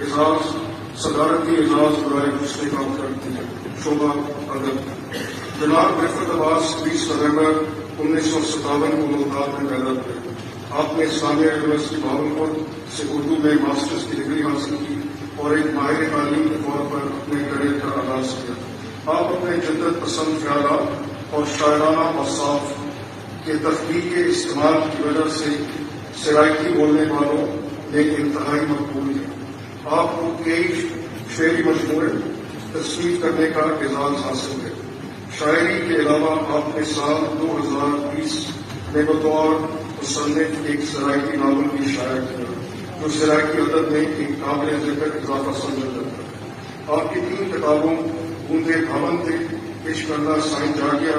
اعزاز صدارتی اعزاز برائے حسن کام کرتے ہیں شعبہ ادب. جناب رفعت عباس 20 نومبر 1957 کو ملتان میں پیدا ہوئے. آپ نے اسلامیہ یونیورسٹی بہاولپور سے اردو میں ماسٹرز کی ڈگری حاصل کی اور ایک ماہر تعلیم کے طور پر اپنے کریئر کا آغاز کیا. آپ اپنے جدت پسند خیالات اور شاعرانہ اوصاف کے تخلیق کے استعمال کی وجہ سے سرائکی بولنے والوں میں انتہائی مقبول ہیں. آپ کو کئی شعری مجموعے تصنیف کرنے کا اعزاز حاصل ہے. شاعری کے علاوہ آپ نے سال 2020 میں بطور مصنف ایک سرائکی ناول بھی شائع کیا جو سرائکی ادب میں ایک قابل ذکر اضافہ سمجھا جاتا ہے. آپ کی 3 کتابوں بوندے بھون تھے، عشق اللہ سائن جاگیا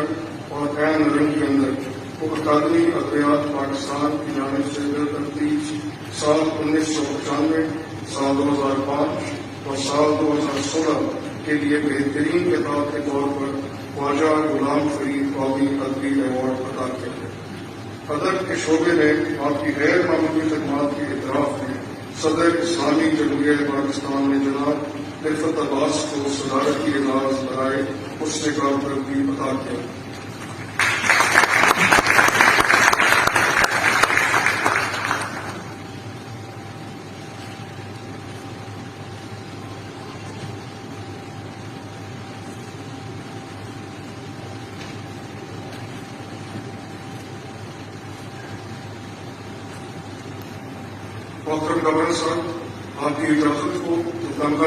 اور عین رنگ کے اندر کو اکادمی ادبیات پاکستان کی جانب سے بالترتیب سال 1995، سال 2005 اور سال 2016 کے لیے بہترین کتاب کے طور پر خواجہ غلام فرید قومی ادبی ایوارڈ عطا کیا ہے. ادب کے شعبے میں آپ کی غیر معمولی خدمات کے اعتراف میں صدر اسلامی جمہوریہ پاکستان نے جناب رفعت عباس کو صدارتی اعزاز برائے حسن کارکردگی عطا کیا. محترم گورنر صاحب، آپ کی اجازت کو تمغہ